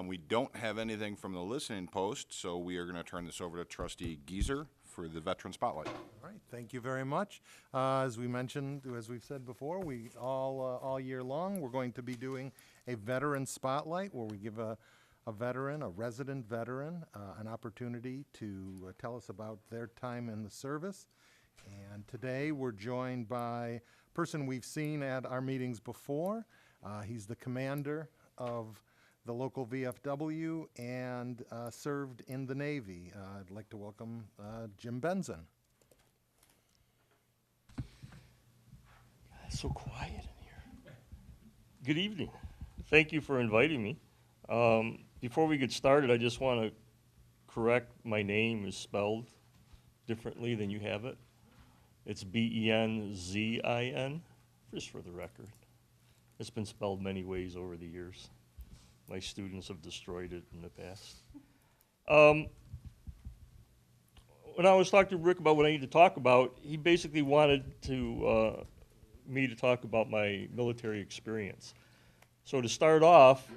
We don't have anything from the listening post, so we are going to turn this over to Trustee Geezer for the Veteran Spotlight. All right, thank you very much. As we mentioned, as we've said before, we all year long, we're going to be doing a Veteran Spotlight where we give a veteran, a resident veteran, an opportunity to tell us about their time in the service. And today we're joined by a person we've seen at our meetings before. He's the commander of the local VFW and served in the Navy. I'd like to welcome Jim Benzin. It's so quiet in here. Good evening. Thank you for inviting me. Before we get started, I just want to correct my name is spelled differently than you have it. It's Benzin, just for the record. It's been spelled many ways over the years. My students have destroyed it in the past. When I was talking to Rick about what I need to talk about, he basically wanted me to talk about my military experience. So to start off,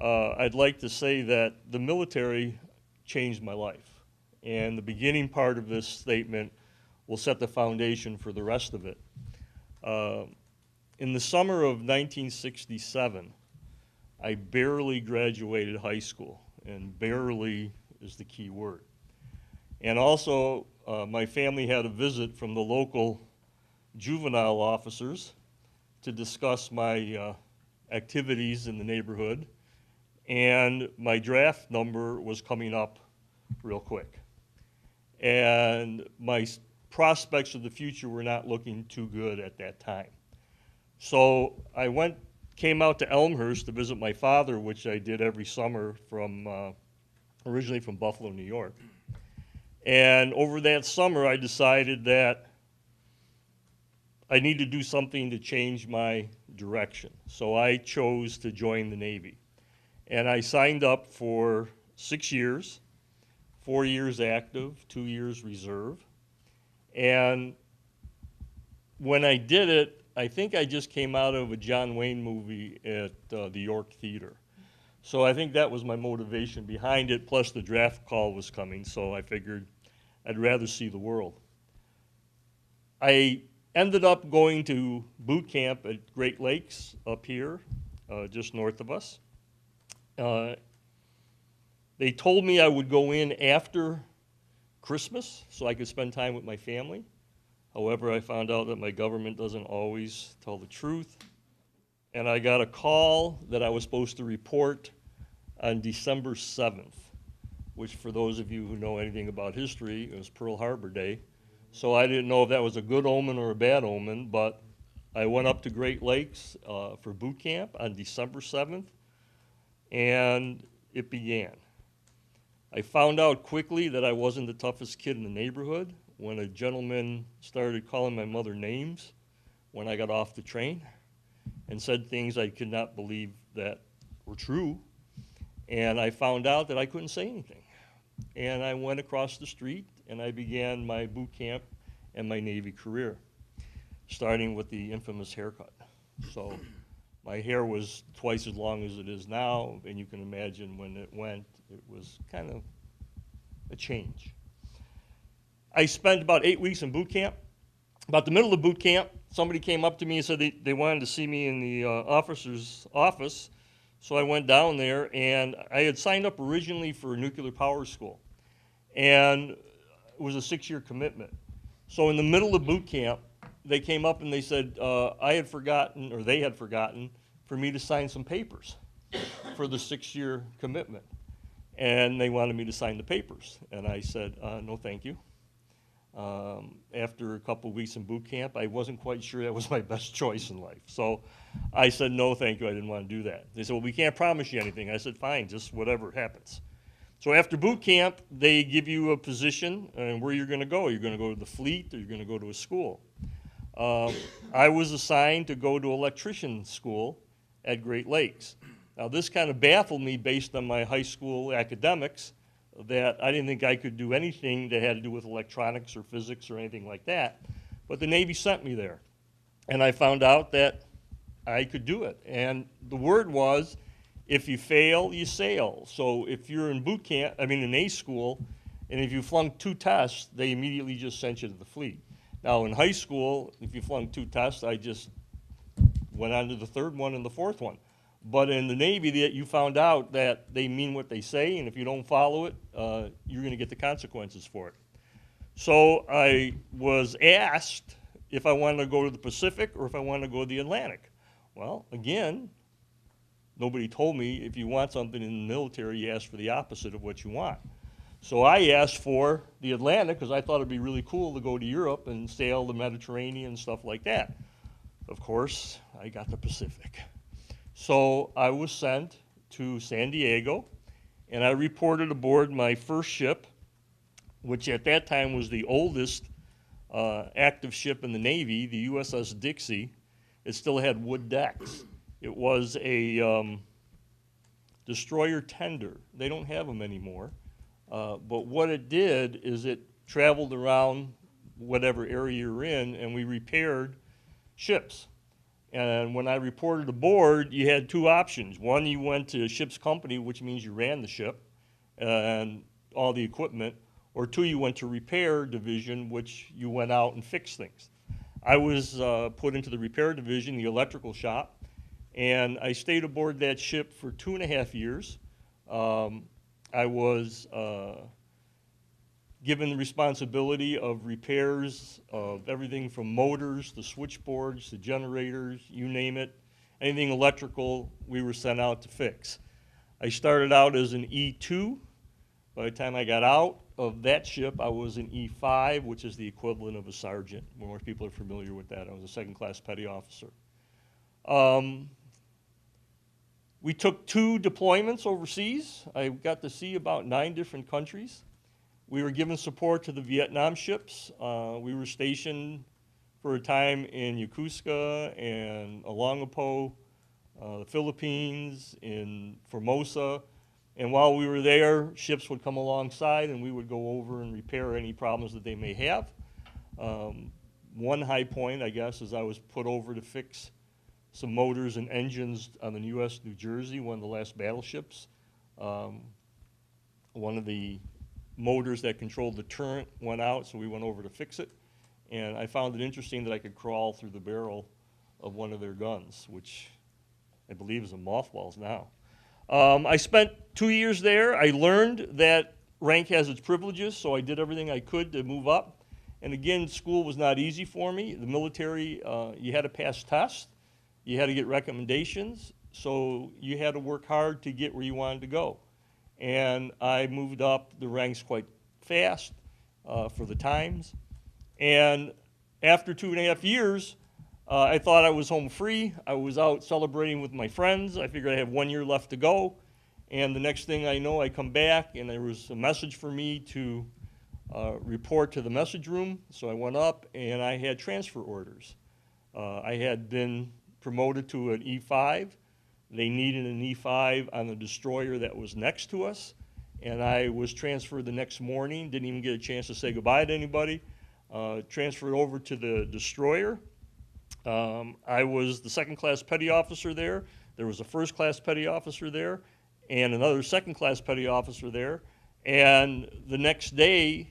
I'd like to say that the military changed my life. And the beginning part of this statement will set the foundation for the rest of it. In the summer of 1967, I barely graduated high school, and barely is the key word. And also, my family had a visit from the local juvenile officers to discuss my activities in the neighborhood, and my draft number was coming up real quick. And my prospects of the future were not looking too good at that time. So I came out to Elmhurst to visit my father, which I did every summer from originally from Buffalo, New York. And over that summer, I decided that I need to do something to change my direction. So I chose to join the Navy. And I signed up for 6 years, 4 years active, 2 years reserve. And when I did it, I think I just came out of a John Wayne movie at the York Theater. So I think that was my motivation behind it, plus the draft call was coming, so I figured I'd rather see the world. I ended up going to boot camp at Great Lakes up here, just north of us. They told me I would go in after Christmas so I could spend time with my family. However, I found out that my government doesn't always tell the truth. And I got a call that I was supposed to report on December 7th, which for those of you who know anything about history, it was Pearl Harbor Day. So I didn't know if that was a good omen or a bad omen, but I went up to Great Lakes for boot camp on December 7th, and it began. I found out quickly that I wasn't the toughest kid in the neighborhood when a gentleman started calling my mother names when I got off the train and said things I could not believe that were true. And I found out that I couldn't say anything. And I went across the street and I began my boot camp and my Navy career, starting with the infamous haircut. So my hair was twice as long as it is now, and you can imagine when it went, it was kind of a change. I spent about 8 weeks in boot camp. About the middle of boot camp, somebody came up to me and said they wanted to see me in the officer's office. So I went down there, and I had signed up originally for a nuclear power school. And it was a 6-year commitment. So in the middle of boot camp, they came up and they said they had forgotten for me to sign some papers for the 6-year commitment. And they wanted me to sign the papers. And I said, no, thank you. After a couple of weeks in boot camp, I wasn't quite sure that was my best choice in life. So I said, no, thank you, I didn't want to do that. They said, well, we can't promise you anything. I said, fine, just whatever happens. So after boot camp, they give you a position and where you're going to go. You're going to go to the fleet or you're going to go to a school. I was assigned to go to electrician school at Great Lakes. Now this kind of baffled me based on my high school academics, that I didn't think I could do anything that had to do with electronics or physics or anything like that. But the Navy sent me there. And I found out that I could do it. And the word was, If you fail, you sail. So if you're in boot camp, in A school, and if you flunked 2 tests, they immediately just sent you to the fleet. Now in high school, if you flunked 2 tests, I just went on to the 3rd one and the 4th one. But in the Navy, you found out that they mean what they say, and if you don't follow it, you're going to get the consequences for it. So I was asked if I wanted to go to the Pacific or if I wanted to go to the Atlantic. Well, again, nobody told me if you want something in the military, you ask for the opposite of what you want. So I asked for the Atlantic because I thought it'd be really cool to go to Europe and sail the Mediterranean and stuff like that. Of course, I got the Pacific. So I was sent to San Diego, and I reported aboard my first ship, which at that time was the oldest active ship in the Navy, the USS Dixie. It still had wood decks. It was a destroyer tender. They don't have them anymore. But what it did is it traveled around whatever area you're in, and we repaired ships. And when I reported aboard, you had 2 options. One, you went to a ship's company, which means you ran the ship and all the equipment. Or 2, you went to repair division, which you went out and fixed things. I was put into the repair division, the electrical shop, and I stayed aboard that ship for 2.5 years. I was given the responsibility of repairs of everything from motors to switchboards to generators, you name it. Anything electrical, we were sent out to fix. I started out as an E2. By the time I got out of that ship, I was an E5, which is the equivalent of a sergeant. More people are familiar with that. I was a 2nd-class petty officer. We took 2 deployments overseas. I got to see about 9 different countries. We were given support to the Vietnam ships. We were stationed for a time in Yokosuka and Olongapo, the Philippines, in Formosa. And while we were there, ships would come alongside and we would go over and repair any problems that they may have. One high point, I guess, is I was put over to fix some motors and engines on the U.S. New Jersey, one of the last battleships. One of the motors that controlled the turret went out, so we went over to fix it. And I found it interesting that I could crawl through the barrel of one of their guns, which I believe is in mothballs now. I spent 2 years there. I learned that rank has its privileges, so I did everything I could to move up. And again, school was not easy for me. The military, you had to pass tests. You had to get recommendations. So you had to work hard to get where you wanted to go. And I moved up the ranks quite fast for the times. And after 2.5 years, I thought I was home free. I was out celebrating with my friends. I figured I have 1 year left to go. And the next thing I know, I come back, and there was a message for me to report to the message room. So I went up, and I had transfer orders. I had been promoted to an E5. They needed an E5 on the destroyer that was next to us. And I was transferred the next morning, didn't even get a chance to say goodbye to anybody. Transferred over to the destroyer. I was the 2nd-class petty officer there. There was a 1st-class petty officer there and another 2nd-class petty officer there. And the next day,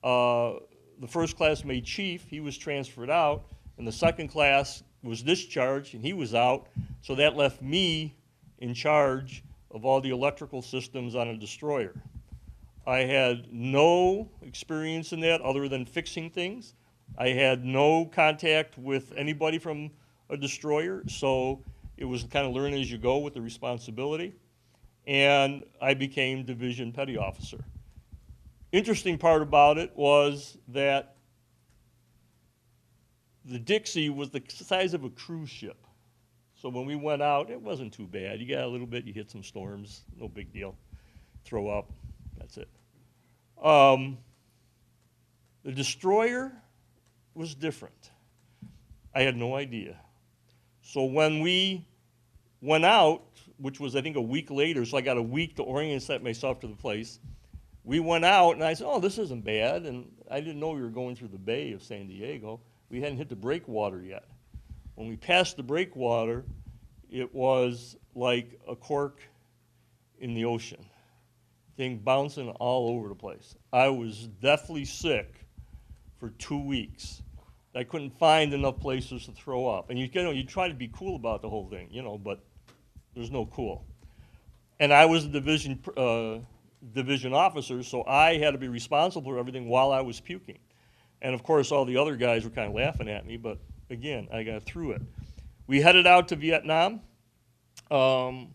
the 1st-class made chief. He was transferred out, and the 2nd-class was discharged, and he was out. So that left me in charge of all the electrical systems on a destroyer. I had no experience in that other than fixing things. I had no contact with anybody from a destroyer, so it was kind of learn as you go with the responsibility. And I became division petty officer. Interesting part about it was that the Dixie was the size of a cruise ship. So when we went out, it wasn't too bad. You got a little bit, you hit some storms, no big deal. Throw up, that's it. The destroyer was different. I had no idea. So when we went out, which was I think a week later, so I got a week to orient and set myself to the place. We went out and I said, oh, this isn't bad. And I didn't know we were going through the Bay of San Diego. We hadn't hit the breakwater yet. When we passed the breakwater, it was like a cork in the ocean. Thing bouncing all over the place. I was deathly sick for 2 weeks. I couldn't find enough places to throw up. And you try to be cool about the whole thing, but there's no cool. And I was a division officer, so I had to be responsible for everything while I was puking. And of course, all the other guys were kind of laughing at me, but again, I got through it. We headed out to Vietnam. I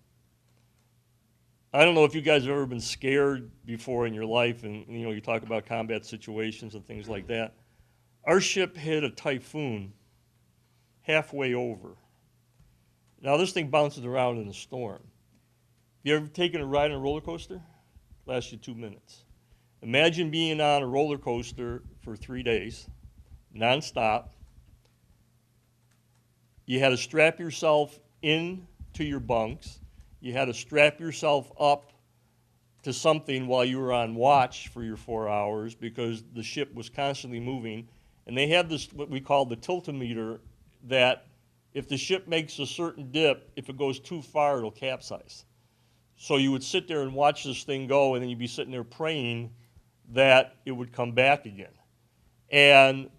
don't know if you guys have ever been scared before in your life, and you talk about combat situations and things like that. Our ship hit a typhoon halfway over. Now this thing bounces around in a storm. You ever taken a ride on a roller coaster? Lasts you 2 minutes. Imagine being on a roller coaster for 3 days, nonstop. You had to strap yourself into your bunks. You had to strap yourself up to something while you were on watch for your 4 hours because the ship was constantly moving. And they had this, what we call the tiltometer, that if the ship makes a certain dip, if it goes too far, it'll capsize. So you would sit there and watch this thing go, and then you'd be sitting there praying that it would come back again. And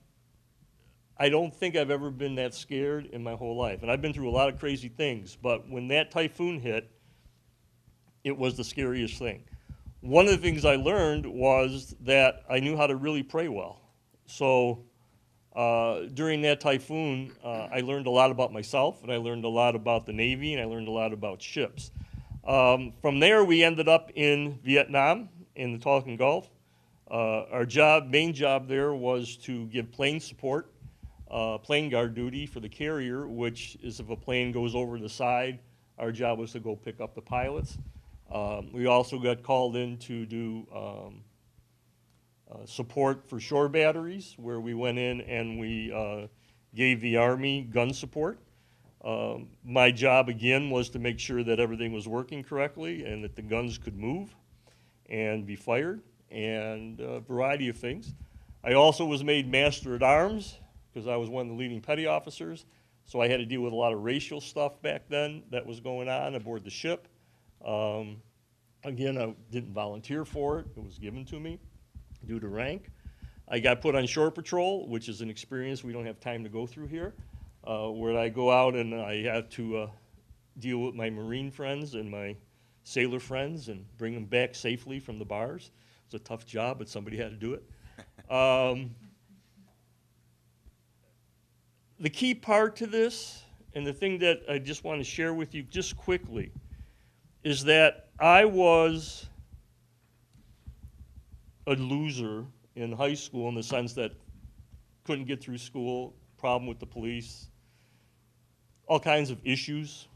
I don't think I've ever been that scared in my whole life. And I've been through a lot of crazy things, but when that typhoon hit, it was the scariest thing. One of the things I learned was that I knew how to really pray well. So during that typhoon, I learned a lot about myself, and I learned a lot about the Navy, and I learned a lot about ships. From there, we ended up in Vietnam, in the Tonkin Gulf. Our main job there was to give plane support, plane guard duty for the carrier, which is if a plane goes over the side, our job was to go pick up the pilots. We also got called in to do support for shore batteries, where we went in and we gave the Army gun support. My job, again, was to make sure that everything was working correctly and that the guns could move and be fired, and a variety of things. I also was made Master at Arms because I was one of the leading petty officers, so I had to deal with a lot of racial stuff back then that was going on aboard the ship. Again, I didn't volunteer for it. It was given to me due to rank. I got put on shore patrol, which is an experience we don't have time to go through here, where I go out and I have to deal with my Marine friends and my sailor friends and bring them back safely from the bars. It's a tough job, but somebody had to do it. The key part to this, and the thing that I just want to share with you just quickly, is that I was a loser in high school in the sense that couldn't get through school, problem with the police, all kinds of issues.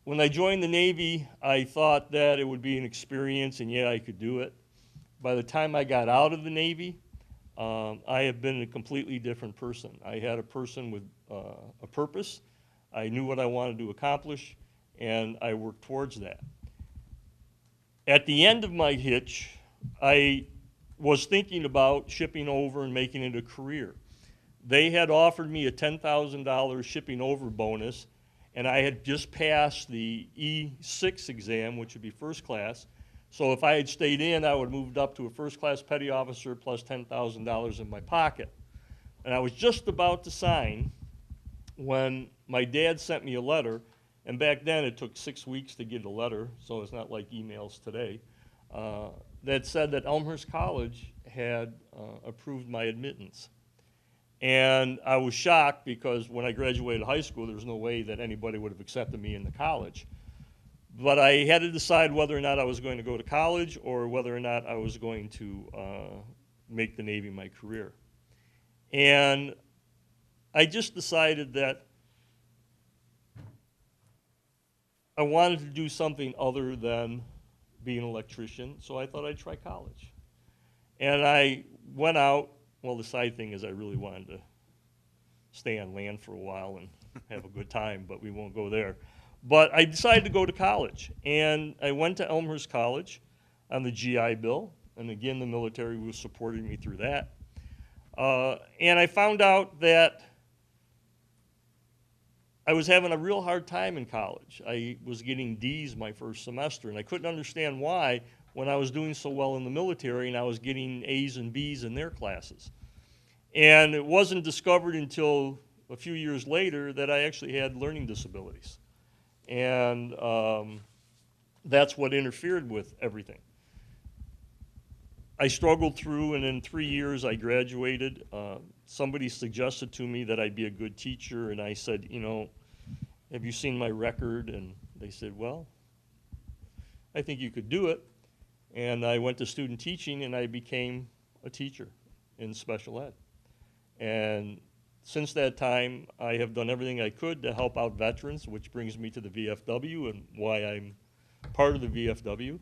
When I joined the Navy, I thought that it would be an experience, and yeah, I could do it. By the time I got out of the Navy, I have been a completely different person. I had a person with a purpose. I knew what I wanted to accomplish, and I worked towards that. At the end of my hitch, I was thinking about shipping over and making it a career. They had offered me a $10,000 shipping over bonus, and I had just passed the E6 exam, which would be first class. So if I had stayed in, I would have moved up to a first-class petty officer plus $10,000 in my pocket. And I was just about to sign when my dad sent me a letter, and back then it took 6 weeks to get a letter, so it's not like emails today, that said that Elmhurst College had approved my admittance. And I was shocked because when I graduated high school, there was no way that anybody would have accepted me into college. But I had to decide whether or not I was going to go to college or whether or not I was going to make the Navy my career. And I just decided that I wanted to do something other than be an electrician, so I thought I'd try college. And I went out. Well, the side thing is I really wanted to stay on land for a while and have a good time, but we won't go there. But I decided to go to college, and I went to Elmhurst College on the GI Bill, and again, the military was supporting me through that. And I found out that I was having a real hard time in college. I was getting D's my first semester, and I couldn't understand why when I was doing so well in the military and I was getting A's and B's in their classes. And it wasn't discovered until a few years later that I actually had learning disabilities. And that's what interfered with everything. I struggled through, and in 3 years I graduated. Somebody suggested to me that I'd be a good teacher, and I said, you know, have you seen my record? And they said, well, I think you could do it. And I went to student teaching, and I became a teacher in special ed. And since that time, I have done everything I could to help out veterans, which brings me to the VFW and why I'm part of the VFW.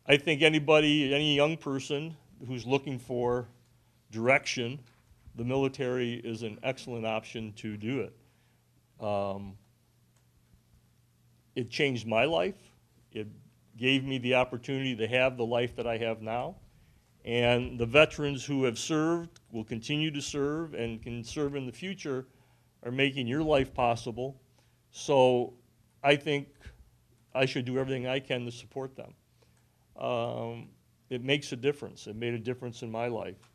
I think anybody, any young person who's looking for direction, the military is an excellent option to do it. It changed my life. It gave me the opportunity to have the life that I have now. And the veterans who have served, will continue to serve, and can serve in the future are making your life possible. So I think I should do everything I can to support them. It makes a difference. It made a difference in my life.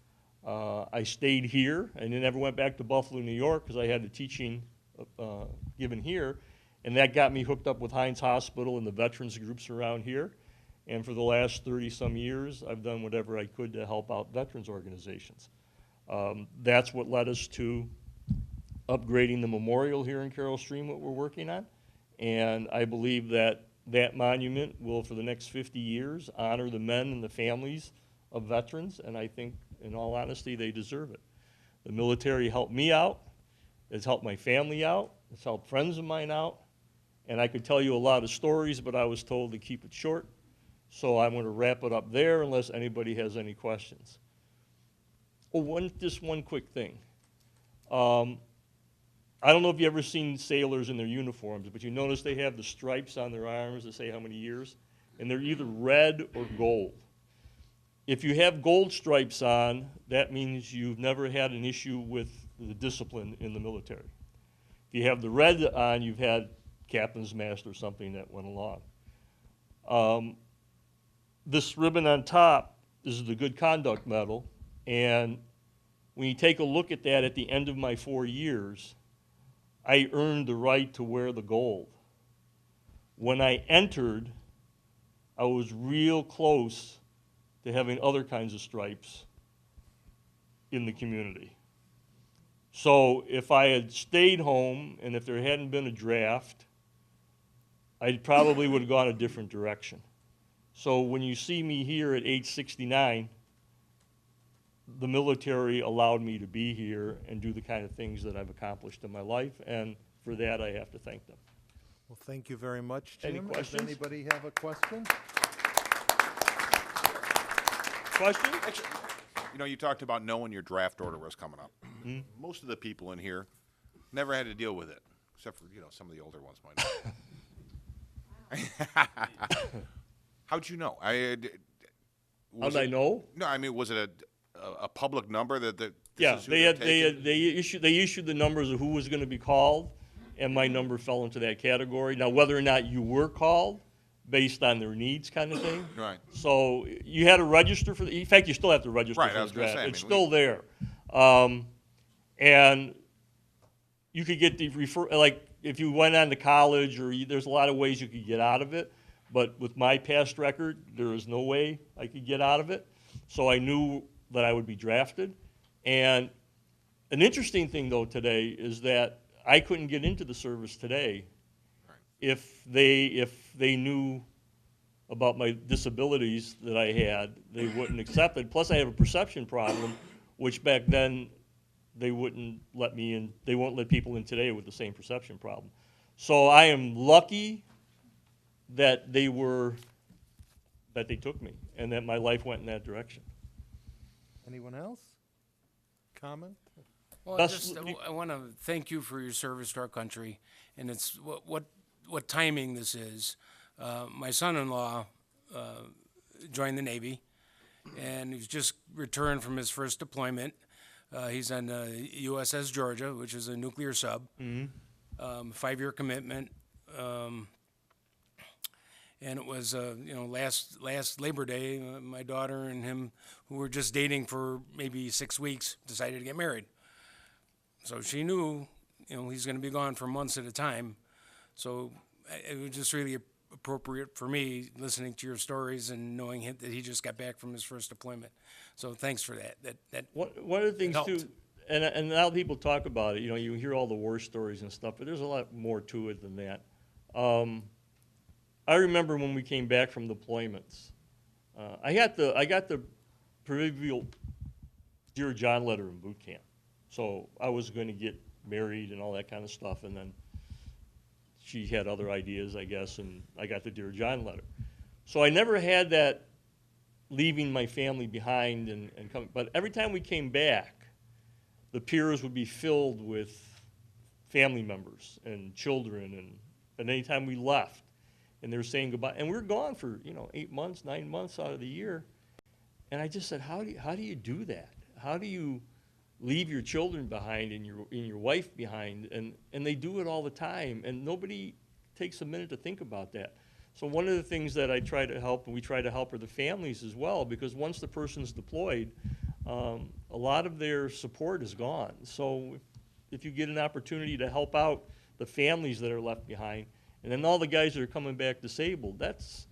I stayed here and then never went back to Buffalo, New York, because I had the teaching given here, and that got me hooked up with Heinz Hospital and the veterans groups around here. And for the last 30-some years, I've done whatever I could to help out veterans organizations. That's what led us to upgrading the memorial here in Carroll Stream, what we're working on. And I believe that that monument will, for the next 50 years, honor the men and the families of veterans, and I think, in all honesty, they deserve it. The military helped me out, it's helped my family out, it's helped friends of mine out, and I could tell you a lot of stories, but I was told to keep it short, so I'm going to wrap it up there unless anybody has any questions. Oh, just one quick thing. I don't know if you've ever seen sailors in their uniforms, but you notice they have the stripes on their arms that say how many years, and they're either red or gold. If you have gold stripes on, that means you've never had an issue with the discipline in the military. If you have the red on, you've had captain's mast or something that went along. This ribbon on top is the Good Conduct Medal, and when you take a look at that at the end of my 4 years, I earned the right to wear the gold. When I entered, I was real close to having other kinds of stripes in the community. So if I had stayed home and if there hadn't been a draft, I probably would have gone a different direction. So when you see me here at age 69, the military allowed me to be here and do the kind of things that I've accomplished in my life, and for that I have to thank them. Well, thank you very much, Jim. Any questions? Does anybody have a question? Question? Actually, you know, you talked about knowing your draft order was coming up. Most of the people in here never had to deal with it, except for, you know, some of the older ones might not. How'd you know? How'd I know? No, I mean, was it a public number that this Yeah, is who they're taking? they issued the numbers of who was going to be called, and my number fell into that category. Now, whether or not you were called, based on their needs, kind of thing. Right. So you had to register for the. In fact, you still have to register Right, for I the was gonna draft. say, I It's mean, still there, and you could get the like if you went on to college, or there's a lot of ways you could get out of it. But with my past record, there is no way I could get out of it. So I knew that I would be drafted. And an interesting thing, though, today is that I couldn't get into the service today if they knew about my disabilities that I had. They wouldn't accept it. Plus, I have a perception problem, which back then they wouldn't let me in. They won't let people in today with the same perception problem. So I am lucky that they took me and that my life went in that direction. Anyone else? Comment? Well, That's- I want to thank you for your service to our country, and it's what timing this is. My son-in-law joined the Navy, and he's just returned from his first deployment. He's on USS Georgia, which is a nuclear sub. 5-year commitment. And it was, last Labor Day, my daughter and him, who were just dating for maybe 6 weeks, decided to get married. So she knew, he's going to be gone for months at a time. So it was just really appropriate for me, listening to your stories and knowing that he just got back from his first deployment. So thanks for that. One of the things helped. too, and now people talk about it, you hear all the war stories and stuff, but there's a lot more to it than that. I remember when we came back from deployments, I got the proverbial Dear John letter in boot camp. So I was going to get married and all that kind of stuff, and then she had other ideas, I guess, and I got the Dear John letter. So I never had that leaving my family behind and coming. But every time we came back, the piers would be filled with family members and children, and anytime we left, and they were saying goodbye. And we were gone for, 8 months, 9 months out of the year. And I just said, how do you do that? How do you leave your children behind and your wife behind? And they do it all the time, and nobody takes a minute to think about that. So one of the things that I try to help, and we try to help, are the families as well, because once the person's deployed, a lot of their support is gone. So if you get an opportunity to help out the families that are left behind, and then all the guys that are coming back disabled, that's,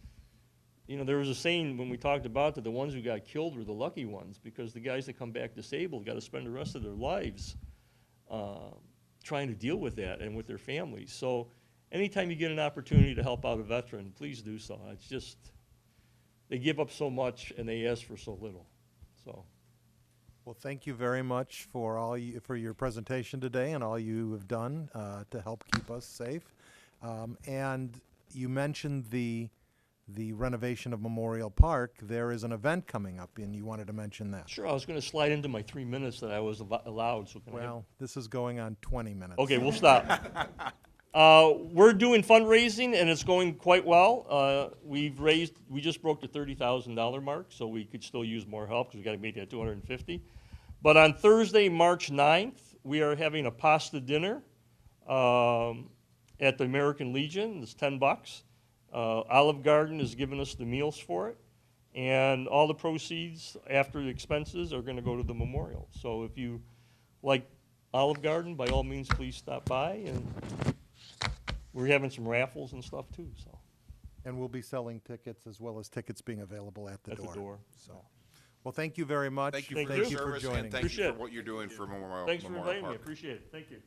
there was a saying when we talked about that the ones who got killed were the lucky ones, because the guys that come back disabled got to spend the rest of their lives trying to deal with that and with their families. So anytime you get an opportunity to help out a veteran, please do so. It's just, they give up so much and they ask for so little. So. Well, thank you very much for for your presentation today and all you have done to help keep us safe. And you mentioned the renovation of Memorial Park. There is an event coming up, and you wanted to mention that. Sure, I was going to slide into my 3 minutes that I was allowed. So Well, this is going on 20 minutes. Okay, we'll stop. We're doing fundraising, and it's going quite well. We just broke the $30,000 mark, so we could still use more help because we got to make that 250. But on Thursday, March 9th, we are having a pasta dinner at the American Legion. It's $10. Olive Garden is giving us the meals for it, and all the proceeds after the expenses are going to go to the memorial. So if you like Olive Garden, by all means, please stop by. And we're having some raffles and stuff too. So And we'll be selling tickets as well as tickets being available at the at door. the door. So, well, thank you very much. Thank you for Thank your you. service, joining and thank Appreciate you it. for what you're doing for Memorial Thanks for Memorial inviting me. Park. Appreciate it. Thank you.